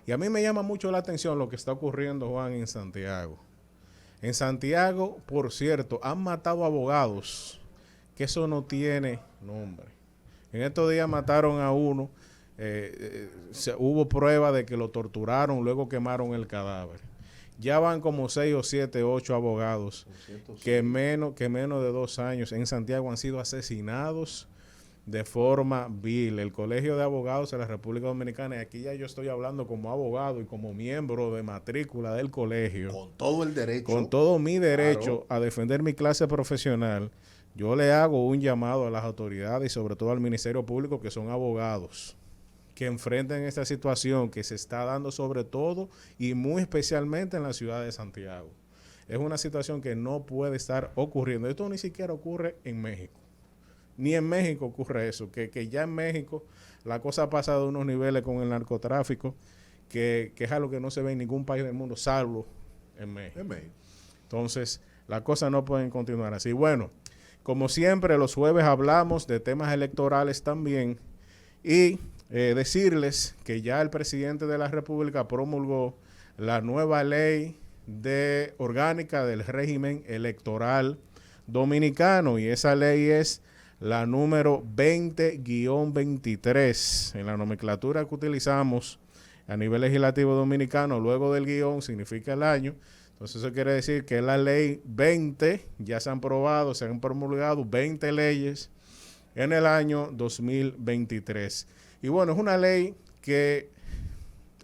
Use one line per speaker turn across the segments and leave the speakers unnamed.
Y a mí me llama mucho la atención lo que está ocurriendo, Juan, en Santiago. En Santiago, por cierto, han matado abogados, que eso no tiene nombre. En estos días mataron a uno, hubo prueba de que lo torturaron, luego quemaron el cadáver. Ya van como 6 o 7, 8 abogados que menos de 2 años en Santiago han sido asesinados de forma vil. El Colegio de Abogados de la República Dominicana, y aquí ya yo estoy hablando como abogado y como miembro de matrícula del colegio,
Con todo el derecho.
con todo mi derecho
Claro.
a defender mi clase profesional, yo le hago un llamado a las autoridades y sobre todo al Ministerio Público, que son abogados, que enfrenten esta situación que se está dando sobre todo y muy especialmente en la ciudad de Santiago. Es una situación que no puede estar ocurriendo. Esto ni siquiera ocurre en México. Ni en México ocurre eso, que ya en México la cosa ha pasado a unos niveles con el narcotráfico que es algo que no se ve en ningún país del mundo, salvo en México. Entonces, las cosas no pueden continuar así. Bueno, como siempre, los jueves hablamos de temas electorales también y decirles que ya el presidente de la República promulgó la nueva ley orgánica del régimen electoral dominicano, y esa ley es la número 20-23. En la nomenclatura que utilizamos a nivel legislativo dominicano, luego del guión significa el año. Entonces eso quiere decir que la ley 20, ya se han aprobado, se han promulgado 20 leyes en el año 2023. Y bueno, es una ley que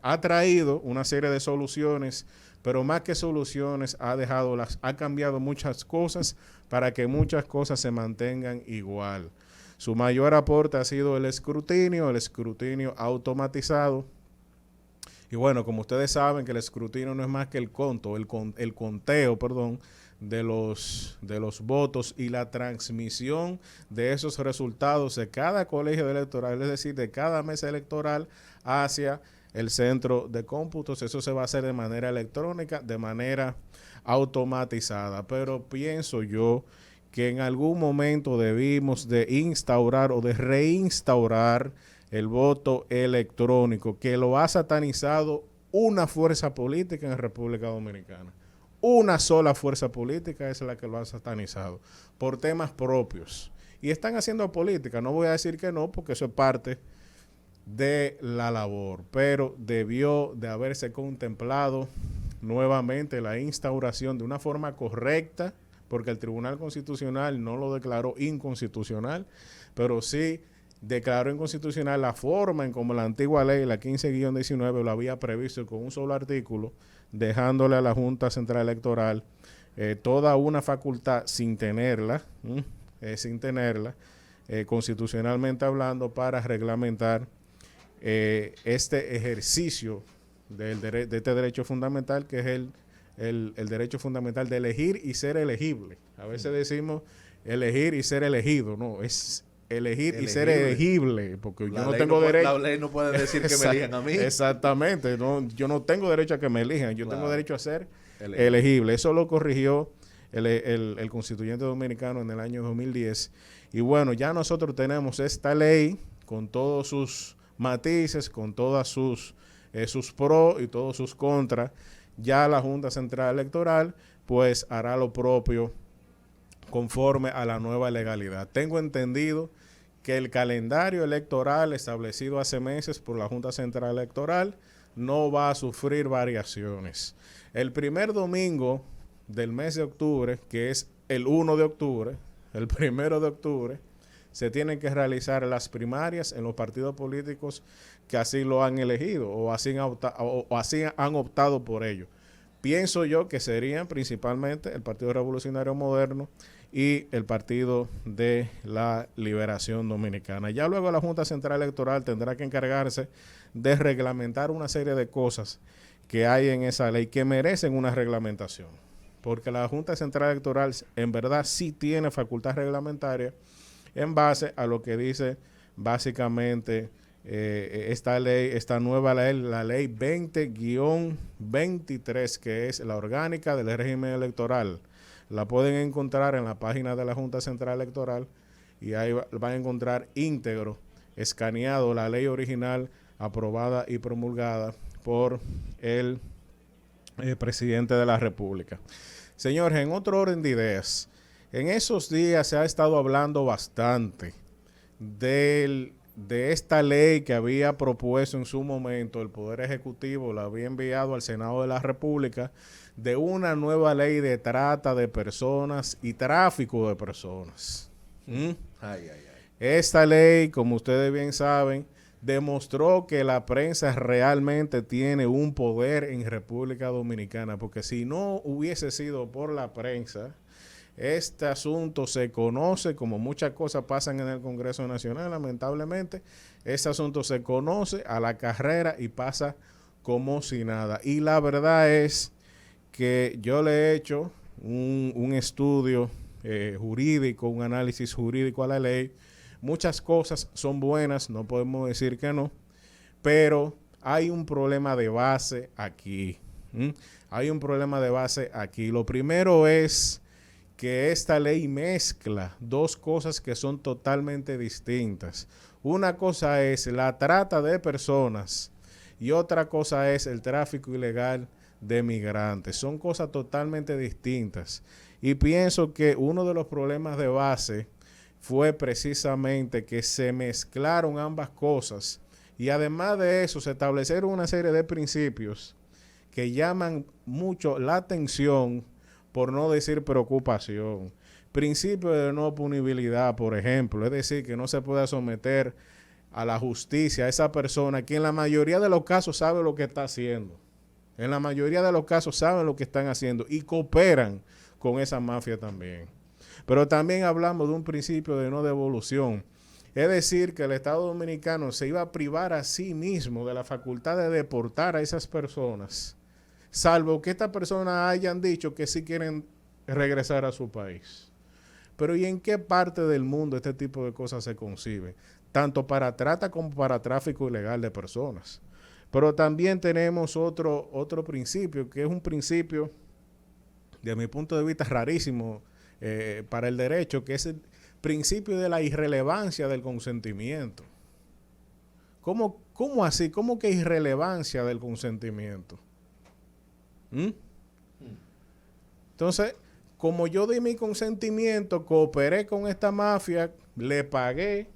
ha traído una serie de soluciones, pero más que soluciones ha cambiado muchas cosas para que muchas cosas se mantengan igual. Su mayor aporte ha sido el escrutinio automatizado. Y bueno, como ustedes saben que el escrutinio no es más que el conteo, de los votos y la transmisión de esos resultados de cada colegio electoral, es decir, de cada mesa electoral hacia el centro de cómputos. Eso se va a hacer de manera electrónica, de manera automatizada. Pero pienso yo que en algún momento debimos de instaurar o de reinstaurar el voto electrónico, que lo ha satanizado una fuerza política en la República Dominicana. Una sola fuerza política es la que lo ha satanizado por temas propios. Y están haciendo política, no voy a decir que no, porque eso es parte de la labor, pero debió de haberse contemplado nuevamente la instauración de una forma correcta, porque el Tribunal Constitucional no lo declaró inconstitucional, pero sí declaró inconstitucional la forma en como la antigua ley, la 15-19, lo había previsto con un solo artículo, dejándole a la Junta Central Electoral toda una facultad sin tenerla, constitucionalmente hablando, para reglamentar este ejercicio de este derecho fundamental, que es el derecho fundamental de elegir y ser elegible. A veces decimos elegir y ser elegido, no, es elegir y ser elegible, porque yo no tengo derecho.
La ley no puede decir que me elijan a mí.
Exactamente, no, yo no tengo derecho a que me elijan, yo tengo derecho a ser elegible. Eso lo corrigió el constituyente dominicano en el año 2010. Y bueno, ya nosotros tenemos esta ley con todos sus matices, con todas sus pros y todos sus contras. Ya la Junta Central Electoral pues hará lo propio conforme a la nueva legalidad. Tengo entendido que el calendario electoral establecido hace meses por la Junta Central Electoral no va a sufrir variaciones. El primer domingo del mes de octubre, que es el 1 de octubre, el 1 de octubre, se tienen que realizar las primarias en los partidos políticos que así lo han elegido o así han optado por ello. Pienso yo que serían principalmente el Partido Revolucionario Moderno y el Partido de la Liberación Dominicana. Ya luego la Junta Central Electoral tendrá que encargarse de reglamentar una serie de cosas que hay en esa ley que merecen una reglamentación, porque la Junta Central Electoral en verdad sí tiene facultad reglamentaria en base a lo que dice básicamente esta nueva ley, la ley 20-23, que es la orgánica del régimen electoral. La pueden encontrar en la página de la Junta Central Electoral y ahí van a encontrar íntegro, escaneado, la ley original aprobada y promulgada por el presidente de la República. Señores, en otro orden de ideas, en esos días se ha estado hablando bastante de esta ley que había propuesto en su momento el Poder Ejecutivo, la había enviado al Senado de la República, de una nueva ley de trata de personas y tráfico de personas. Esta ley, como ustedes bien saben, demostró que la prensa realmente tiene un poder en República Dominicana, porque si no hubiese sido por la prensa, este asunto se conoce, como muchas cosas pasan en el Congreso Nacional, lamentablemente, este asunto se conoce a la carrera y pasa como si nada. Y la verdad es que yo le he hecho un estudio jurídico, un análisis jurídico a la ley. Muchas cosas son buenas, no podemos decir que no, pero hay un problema de base aquí. Hay un problema de base aquí. Lo primero es que esta ley mezcla dos cosas que son totalmente distintas. Una cosa es la trata de personas y otra cosa es el tráfico ilegal de migrantes. Son cosas totalmente distintas. Y pienso que uno de los problemas de base fue precisamente que se mezclaron ambas cosas y además de eso se establecieron una serie de principios que llaman mucho la atención, por no decir preocupación. Principio de no punibilidad, por ejemplo, es decir, que no se pueda someter a la justicia a esa persona que en la mayoría de los casos sabe lo que está haciendo. En la mayoría de los casos saben lo que están haciendo y cooperan con esa mafia también. Pero también hablamos de un principio de no devolución. Es decir, que el Estado Dominicano se iba a privar a sí mismo de la facultad de deportar a esas personas, salvo que estas personas hayan dicho que sí quieren regresar a su país. Pero ¿y en qué parte del mundo este tipo de cosas se concibe? Tanto para trata como para tráfico ilegal de personas. Pero también tenemos otro principio, que es un principio, de mi punto de vista, rarísimo para el derecho, que es el principio de la irrelevancia del consentimiento. ¿Cómo así? ¿Cómo que irrelevancia del consentimiento? Entonces, como yo di mi consentimiento, cooperé con esta mafia, le pagué,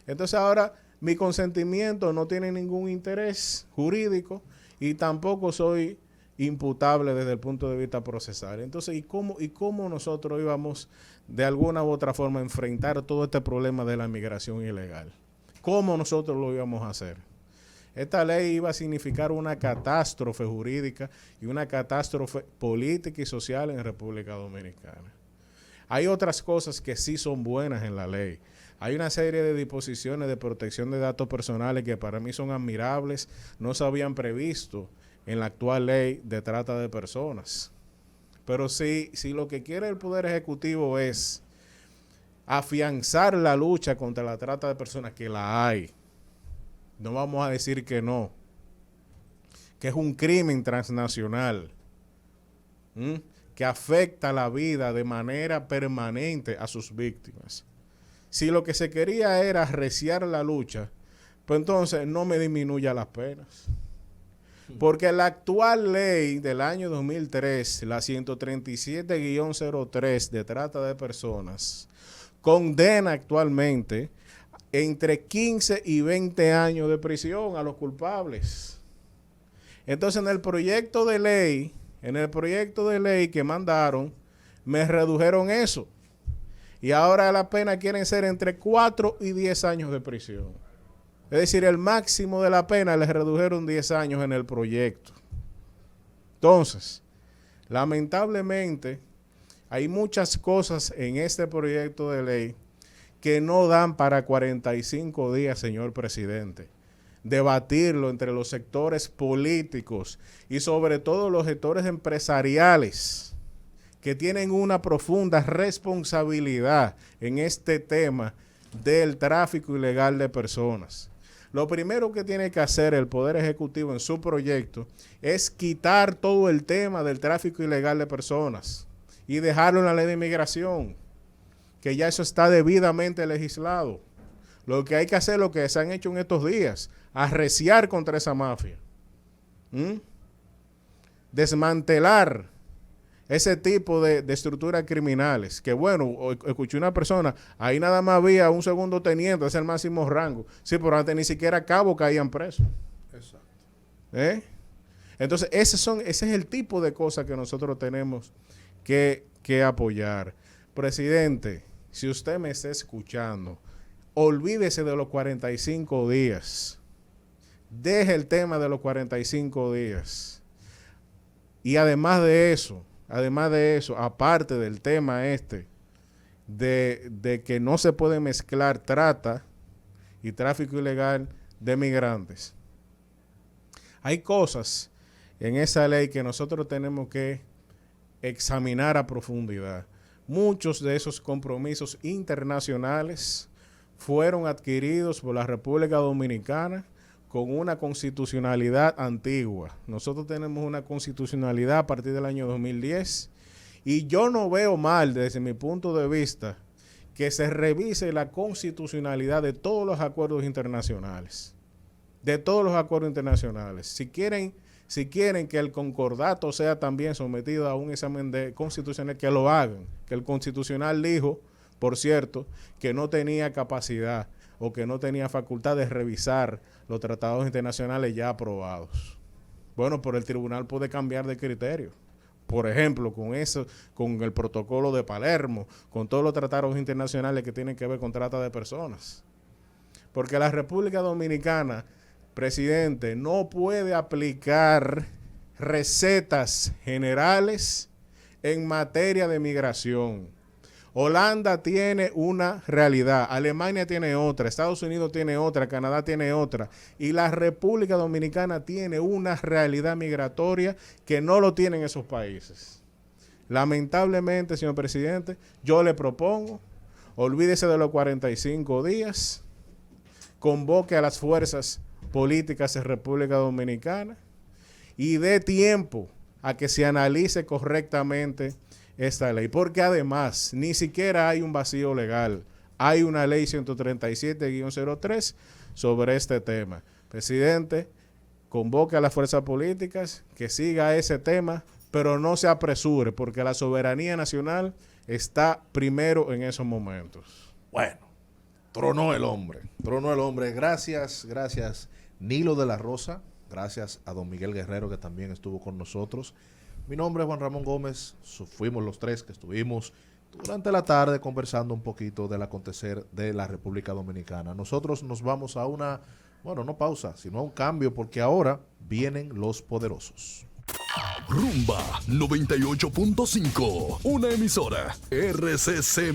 entonces ahora mi consentimiento no tiene ningún interés jurídico y tampoco soy imputable desde el punto de vista procesal. Entonces, ¿y cómo nosotros íbamos de alguna u otra forma a enfrentar todo este problema de la migración ilegal? ¿Cómo nosotros lo íbamos a hacer? Esta ley iba a significar una catástrofe jurídica y una catástrofe política y social en República Dominicana. Hay otras cosas que sí son buenas en la ley. Hay una serie de disposiciones de protección de datos personales que para mí son admirables, no se habían previsto en la actual ley de trata de personas. Pero si lo que quiere el Poder Ejecutivo es afianzar la lucha contra la trata de personas, que la hay, no vamos a decir que no, que es un crimen transnacional, que afecta la vida de manera permanente a sus víctimas. Si lo que se quería era arreciar la lucha, pues entonces no me disminuya las penas. Porque la actual ley del año 2003, la 137-03 de trata de personas, condena actualmente entre 15 y 20 años de prisión a los culpables. Entonces, en el proyecto de ley que mandaron, me redujeron eso. Y ahora la pena quieren ser entre 4 y 10 años de prisión. Es decir, el máximo de la pena les redujeron 10 años en el proyecto. Entonces, lamentablemente, hay muchas cosas en este proyecto de ley que no dan para 45 días, señor presidente, debatirlo entre los sectores políticos y sobre todo los sectores empresariales que tienen una profunda responsabilidad en este tema del tráfico ilegal de personas. Lo primero que tiene que hacer el Poder Ejecutivo en su proyecto es quitar todo el tema del tráfico ilegal de personas y dejarlo en la ley de inmigración, que ya eso está debidamente legislado. Lo que hay que hacer es lo que se han hecho en estos días, arreciar contra esa mafia. Desmantelar ese tipo de estructuras criminales. Que bueno, escuché una persona, ahí nada más había un segundo teniente, es el máximo rango. Sí, pero antes ni siquiera cabo caían presos.
Exacto.
Entonces, ese es el tipo de cosas que nosotros tenemos que apoyar. Presidente, si usted me está escuchando, olvídese de los 45 días. Deje el tema de los 45 días. Y además de eso, aparte del tema de que no se puede mezclar trata y tráfico ilegal de migrantes, hay cosas en esa ley que nosotros tenemos que examinar a profundidad. Muchos de esos compromisos internacionales fueron adquiridos por la República Dominicana con una constitucionalidad antigua. Nosotros tenemos una constitucionalidad a partir del año 2010 y yo no veo mal, desde mi punto de vista, que se revise la constitucionalidad de todos los acuerdos internacionales. De todos los acuerdos internacionales. Si quieren que el concordato sea también sometido a un examen de constitucional, que lo hagan. Que el constitucional dijo, por cierto, que no tenía capacidad o que no tenía facultad de revisar los tratados internacionales ya aprobados. Bueno, pero el tribunal puede cambiar de criterio. Por ejemplo, con el protocolo de Palermo, con todos los tratados internacionales que tienen que ver con trata de personas. Porque la República Dominicana, presidente, no puede aplicar recetas generales en materia de migración. Holanda tiene una realidad, Alemania tiene otra, Estados Unidos tiene otra, Canadá tiene otra, y la República Dominicana tiene una realidad migratoria que no lo tienen esos países. Lamentablemente, señor presidente, yo le propongo, olvídese de los 45 días, convoque a las fuerzas políticas de República Dominicana y dé tiempo a que se analice correctamente esta ley, porque además ni siquiera hay un vacío legal, hay una ley 137-03 sobre este tema. Presidente, convoque a las fuerzas políticas que siga ese tema, pero no se apresure, porque la soberanía nacional está primero en esos momentos.
Bueno, tronó el hombre. Gracias, Nilo de la Rosa. Gracias a don Miguel Guerrero, que también estuvo con nosotros. Mi nombre es Juan Ramón Gómez. Fuimos los tres que estuvimos durante la tarde conversando un poquito del acontecer de la República Dominicana. Nosotros nos vamos a una, no pausa, sino a un cambio, porque ahora vienen los poderosos.
Rumba 98.5, una emisora RCC